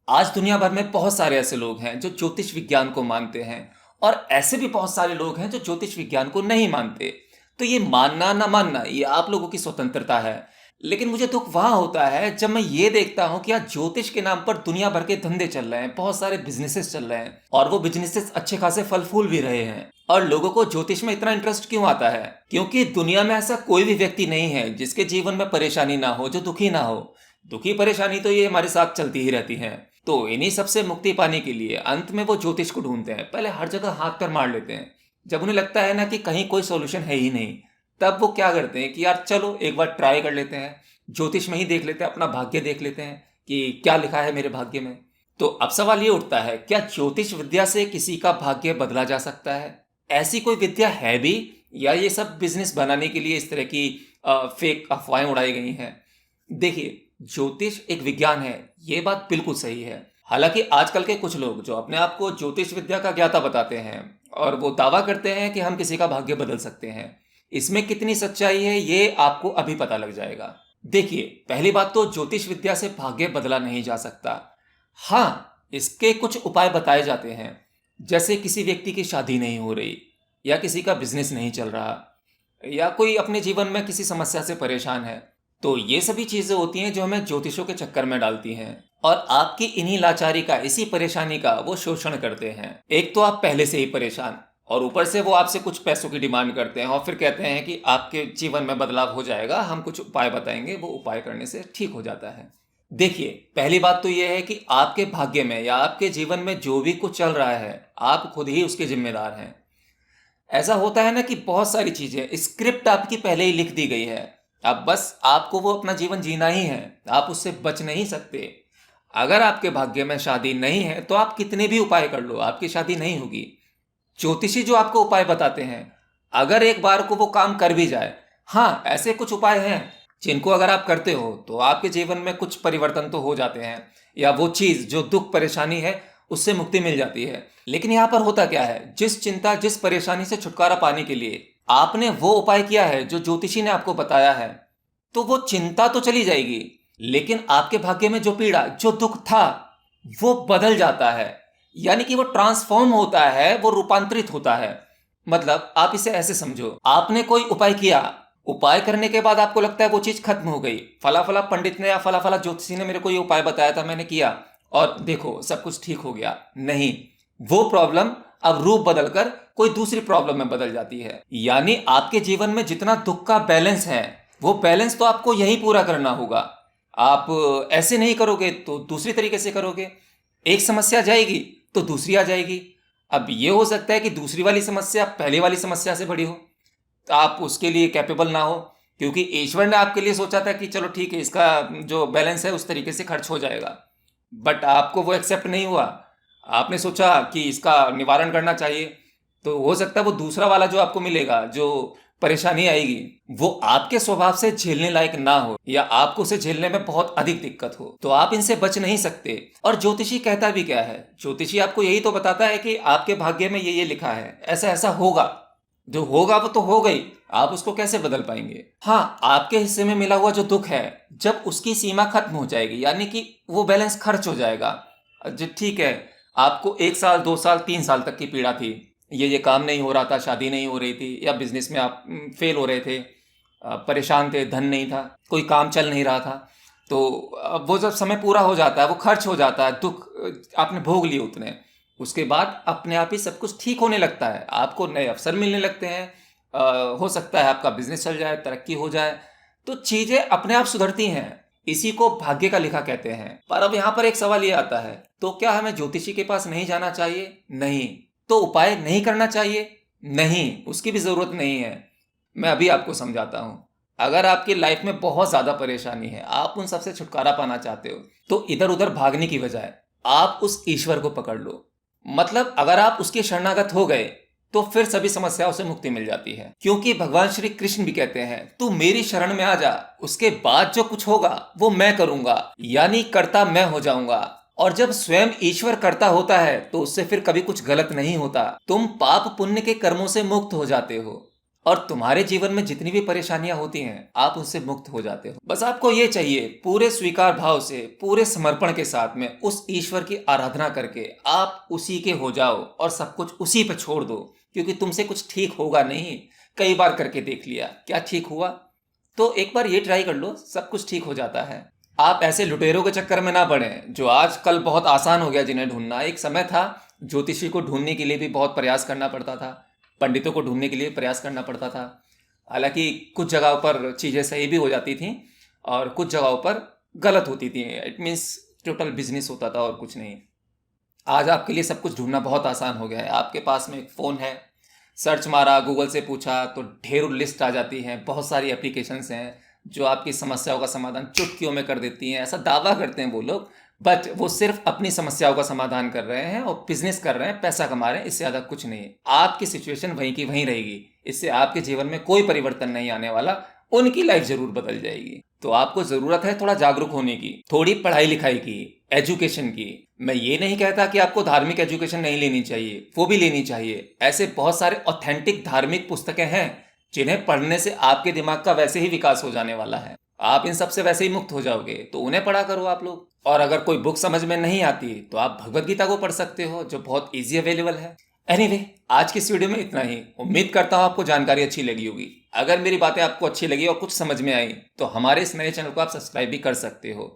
आज दुनिया भर में बहुत सारे ऐसे लोग हैं जो ज्योतिष विज्ञान को मानते हैं और ऐसे भी बहुत सारे लोग हैं जो ज्योतिष विज्ञान को नहीं मानते। तो ये मानना ना मानना ये आप लोगों की स्वतंत्रता है। लेकिन मुझे दुख वहां होता है जब मैं ये देखता हूं कि आज ज्योतिष के नाम पर दुनिया भर के धंधे चल रहे हैं, बहुत सारे बिजनेसेस चल रहे हैं और वो बिजनेसेस अच्छे खासे फल फूल भी रहे हैं। और लोगों को ज्योतिष में इतना इंटरेस्ट क्यों आता है? क्योंकि दुनिया में ऐसा कोई भी व्यक्ति नहीं है जिसके जीवन में परेशानी ना हो, जो दुखी ना हो। दुखी परेशानी तो ये हमारे साथ चलती ही रहती है। तो इन्हीं सबसे मुक्ति पाने के लिए अंत में वो ज्योतिष को ढूंढते हैं। पहले हर जगह हाथ पैर मार लेते हैं। जब उन्हें लगता है ना कि कहीं कोई सोल्यूशन है ही नहीं, तब वो क्या करते हैं कि यार चलो एक बार ट्राई कर लेते हैं, ज्योतिष में ही देख लेते हैं, अपना भाग्य देख लेते हैं कि क्या लिखा है मेरे भाग्य में। तो अब सवाल ये उठता है, क्या ज्योतिष विद्या से किसी का भाग्य बदला जा सकता है? ऐसी कोई विद्या है भी, या ये सब बिजनेस बनाने के लिए इस तरह की फेक अफवाहें उड़ाई गई हैं? देखिए, ज्योतिष एक विज्ञान है, ये बात बिल्कुल सही है। हालांकि आजकल के कुछ लोग जो अपने आप को ज्योतिष विद्या का ज्ञाता बताते हैं और वो दावा करते हैं कि हम किसी का भाग्य बदल सकते हैं, इसमें कितनी सच्चाई है ये आपको अभी पता लग जाएगा। देखिए, पहली बात तो ज्योतिष विद्या से भाग्य बदला नहीं जा सकता। हाँ, इसके कुछ उपाय बताए जाते हैं, जैसे किसी व्यक्ति की शादी नहीं हो रही, या किसी का बिजनेस नहीं चल रहा, या कोई अपने जीवन में किसी समस्या से परेशान है। तो ये सभी चीजें होती हैं जो हमें ज्योतिषों के चक्कर में डालती हैं और आपकी इन्हीं लाचारी का, इसी परेशानी का वो शोषण करते हैं। एक तो आप पहले से ही परेशान और ऊपर से वो आपसे कुछ पैसों की डिमांड करते हैं और फिर कहते हैं कि आपके जीवन में बदलाव हो जाएगा, हम कुछ उपाय बताएंगे, वो उपाय करने से ठीक हो जाता है। देखिए, पहली बात तो यह है कि आपके भाग्य में या आपके जीवन में जो भी कुछ चल रहा है, आप खुद ही उसके जिम्मेदार हैं। ऐसा होता है ना कि बहुत सारी चीजें, स्क्रिप्ट आपकी पहले ही लिख दी गई है, अब बस आपको वो अपना जीवन जीना ही है, आप उससे बच नहीं सकते। अगर आपके भाग्य में शादी नहीं है तो आप कितने भी उपाय कर लो, आपकी शादी नहीं होगी। ज्योतिषी जो आपको उपाय बताते हैं, अगर एक बार को वो काम कर भी जाए, हाँ ऐसे कुछ उपाय हैं जिनको अगर आप करते हो तो आपके जीवन में कुछ परिवर्तन तो हो जाते हैं, या वो चीज जो दुख परेशानी है उससे मुक्ति मिल जाती है। लेकिन यहाँ पर होता क्या है, जिस चिंता जिस परेशानी से छुटकारा पाने के लिए आपने वो उपाय किया है जो ज्योतिषी ने आपको बताया है, तो वो चिंता तो चली जाएगी, लेकिन आपके भाग्य में जो पीड़ा, जो दुख था, वो बदल जाता है। यानी कि वो ट्रांसफॉर्म होता है, वो रूपांतरित होता है। मतलब आप इसे ऐसे समझो, आपने कोई उपाय किया, उपाय करने के बाद आपको लगता है वो चीज खत्म हो गई, फला फला पंडित ने या फला फला ज्योतिषी ने मेरे को ये उपाय बताया था, मैंने किया और देखो सब कुछ ठीक हो गया। नहीं, वो प्रॉब्लम अब रूप बदलकर कोई दूसरी प्रॉब्लम में बदल जाती है। यानी आपके जीवन में जितना दुख का बैलेंस है, वो बैलेंस तो आपको यही पूरा करना होगा। आप ऐसे नहीं करोगे तो दूसरी तरीके से करोगे। एक समस्या जाएगी तो दूसरी आ जाएगी। अब ये हो सकता है कि दूसरी वाली समस्या पहली वाली समस्या से बड़ी हो, तो आप उसके लिए कैपेबल ना हो, क्योंकि ईश्वर ने आपके लिए सोचा था कि चलो ठीक है, इसका जो बैलेंस है उस तरीके से खर्च हो जाएगा, बट आपको वो एक्सेप्ट नहीं हुआ। आपने सोचा कि इसका निवारण करना चाहिए, तो हो सकता है वो दूसरा वाला जो आपको मिलेगा, जो परेशानी आएगी, वो आपके स्वभाव से झेलने लायक ना हो, या आपको उसे झेलने में बहुत अधिक दिक्कत हो, तो आप इनसे बच नहीं सकते। और ज्योतिषी कहता भी क्या है, ज्योतिषी आपको यही तो बताता है कि आपके भाग्य में ये लिखा है, ऐसा ऐसा होगा। जो होगा वो तो हो गई, आप उसको कैसे बदल पाएंगे? हाँ, आपके हिस्से में मिला हुआ जो दुख है, जब उसकी सीमा खत्म हो जाएगी, यानी कि वो बैलेंस खर्च हो जाएगा, जो ठीक है, आपको 1 साल 2 साल 3 साल तक की पीड़ा थी, ये काम नहीं हो रहा था, शादी नहीं हो रही थी, या बिजनेस में आप फेल हो रहे थे, परेशान थे, धन नहीं था, कोई काम चल नहीं रहा था, तो वो जब समय पूरा हो जाता है, वो खर्च हो जाता है, दुख आपने भोग लिए उतने, उसके बाद अपने आप ही सब कुछ ठीक होने लगता है, आपको नए अवसर मिलने लगते हैं, हो सकता है आपका बिजनेस चल जाए, तरक्की हो जाए, तो चीजें अपने आप सुधरती हैं। इसी को भाग्य का लिखा कहते हैं। पर अब यहाँ पर एक सवाल ये आता है, तो क्या हमें ज्योतिषी के पास नहीं जाना चाहिए? नहीं। तो उपाय नहीं करना चाहिए? नहीं, उसकी भी जरूरत नहीं है। मैं अभी आपको समझाता हूं। अगर आपकी लाइफ में बहुत ज्यादा परेशानी है, आप उन सबसे छुटकारा पाना चाहते हो, तो इधर उधर भागने की बजाय आप उस ईश्वर को पकड़ लो। मतलब अगर आप उसके शरणागत हो गए तो फिर सभी समस्याओं से मुक्ति मिल जाती है, क्योंकि भगवान श्री कृष्ण भी कहते हैं, तू मेरी शरण में आ जा, उसके बाद जो कुछ होगा वो मैं करूंगा, यानी कर्ता मैं हो जाऊंगा। और जब स्वयं ईश्वर कर्ता होता है तो उससे फिर कभी कुछ गलत नहीं होता। तुम पाप पुण्य के कर्मों से मुक्त हो जाते हो। और तुम्हारे जीवन में जितनी भी परेशानियां होती हैं आप उससे मुक्त हो जाते हो। बस आपको ये चाहिए, पूरे स्वीकार भाव से, पूरे समर्पण के साथ में उस ईश्वर की आराधना करके आप उसी के हो जाओ और सब कुछ उसी पे छोड़ दो, क्योंकि तुमसे कुछ ठीक होगा नहीं। कई बार करके देख लिया, क्या ठीक हुआ? तो एक बार ये ट्राई कर लो, सब कुछ ठीक हो जाता है। आप ऐसे लुटेरों के चक्कर में ना पड़े जो आजकल बहुत आसान हो गया जिन्हें ढूंढना। एक समय था ज्योतिषी को ढूंढने के लिए भी बहुत प्रयास करना पड़ता था, पंडितों को ढूंढने के लिए प्रयास करना पड़ता था। हालांकि कुछ जगहों पर चीज़ें सही भी हो जाती थीं और कुछ जगहों पर गलत होती थी। इट मीन्स टोटल बिजनेस होता था और कुछ नहीं। आज आपके लिए सब कुछ ढूंढना बहुत आसान हो गया है। आपके पास में एक फ़ोन है, सर्च मारा, गूगल से पूछा तो ढेरों लिस्ट आ जाती हैं। बहुत सारी एप्लीकेशंस हैं जो आपकी समस्याओं का समाधान चुटकियों में कर देती हैं। ऐसा दावा करते हैं वो लोग, बट वो सिर्फ अपनी समस्याओं का समाधान कर रहे हैं और बिजनेस कर रहे हैं, पैसा कमा रहे हैं, इससे ज़्यादा कुछ नहीं है। आपकी सिचुएशन वहीं की वहीं रहेगी, इससे आपके जीवन में कोई परिवर्तन नहीं आने वाला। उनकी लाइफ जरूर बदल जाएगी। तो आपको ज़रूरत है थोड़ा जागरूक होने की, थोड़ी पढ़ाई लिखाई की, एजुकेशन की। मैं ये नहीं कहता कि आपको धार्मिक एजुकेशन नहीं लेनी चाहिए, वो भी लेनी चाहिए। ऐसे बहुत सारे ऑथेंटिक धार्मिक पुस्तकें हैं जिन्हें पढ़ने से आपके दिमाग का वैसे ही विकास हो जाने वाला है। आप इन सब से वैसे ही मुक्त हो जाओगे, तो उन्हें पढ़ा करो आप लोग। और अगर कोई बुक समझ में नहीं आती तो आप भगवत गीता को पढ़ सकते हो, जो बहुत ईजी अवेलेबल है। एनीवे, आज की इस वीडियो में इतना ही। उम्मीद करता हूँ आपको जानकारी अच्छी लगी होगी। अगर मेरी बातें आपको अच्छी लगी और कुछ समझ में आई तो हमारे इस नए चैनल को आप सब्सक्राइब भी कर सकते हो।